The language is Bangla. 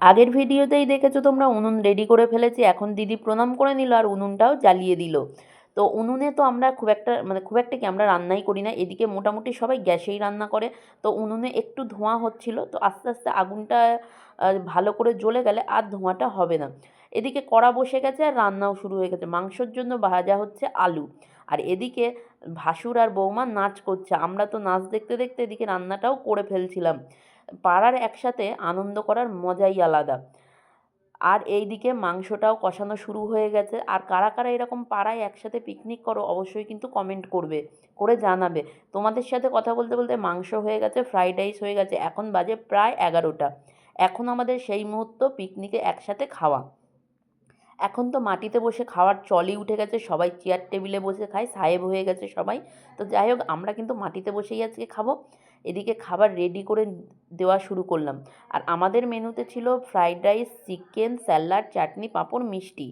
আগের ভিডিওতেই দেখেছো তোমরা উনুন রেডি করে ফেলেছি। এখন দিদি প্রণাম করে নিল আর উনুনটাও জ্বালিয়ে দিল। তো উনুনে তো আমরা খুব একটা কি আমরা রান্নাই করি না, এদিকে মোটামুটি সবাই গ্যাসেই রান্না করে। তো উনুনে একটু ধোঁয়া হচ্ছিল, তো আস্তে আস্তে আগুনটা ভালো করে জ্বলে গেলে আর ধোঁয়াটা হবে না। এদিকে কড়া বসে গেছে আর রান্নাও শুরু হয়ে গেছে। মাংসর জন্য ভাজা হচ্ছে আলু, আর এদিকে ভাসুর আর বৌমা নাচ করছে। আমরা তো নাচ দেখতে দেখতে এদিকে রান্নাটাও করে ফেলছিলাম। পাড়ার একসাথে আনন্দ করার মজাই আলাদা। আর এইদিকে মাংসটাও কষানো শুরু হয়ে গেছে। আর কারা কারা এরকম পাড়ায় একসাথে পিকনিক করো অবশ্যই কিন্তু কমেন্ট করবে, করে জানাবে। তোমাদের সাথে কথা বলতে বলতে মাংস হয়ে গেছে, ফ্রাইড রাইস হয়ে গেছে, এখন বাজে প্রায় 11টা। এখন আমাদের সেই মুহূর্ত পিকনিকে একসাথে খাওয়া। এখন তো মাটিতে বসে খাওয়ার চলই উঠে গেছে, সবাই চেয়ার টেবিলে বসে খায়, সাহেব হয়ে গেছে সবাই। তো যাই হোক, আমরা কিন্তু মাটিতে বসেই আজকে খাবো। এদিকে খাবার রেডি করে দেওয়া শুরু করলাম। আর আমাদের মেনুতে ছিল ফ্রাইড রাইস, চিকেন, স্যালাড, চাটনি, পাঁপড়, মিষ্টি।